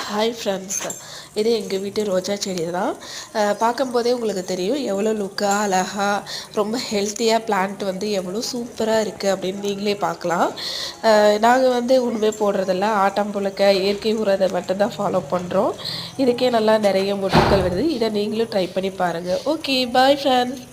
Hi friends, இது எங்கள் வீட்டு ரோஜா செடி தான். பார்க்கும்போதே உங்களுக்கு தெரியும் எவ்வளோ லுக்காக அழகாக ரொம்ப ஹெல்த்தியாக பிளான்ட் வந்து எவ்வளோ சூப்பராக இருக்குது அப்படின்னு நீங்களே பார்க்கலாம். நாங்கள் வந்து உண்மை போடுறதில்ல, ஆட்டம் புழுக்க இயற்கை உரத்தை மட்டும்தான் ஃபாலோ பண்ணுறோம். இதுக்கே நல்லா நிறைய மொட்டுக்கள் வருது. இதை நீங்களும் ட்ரை பண்ணி பாருங்கள். Okay, bye friends.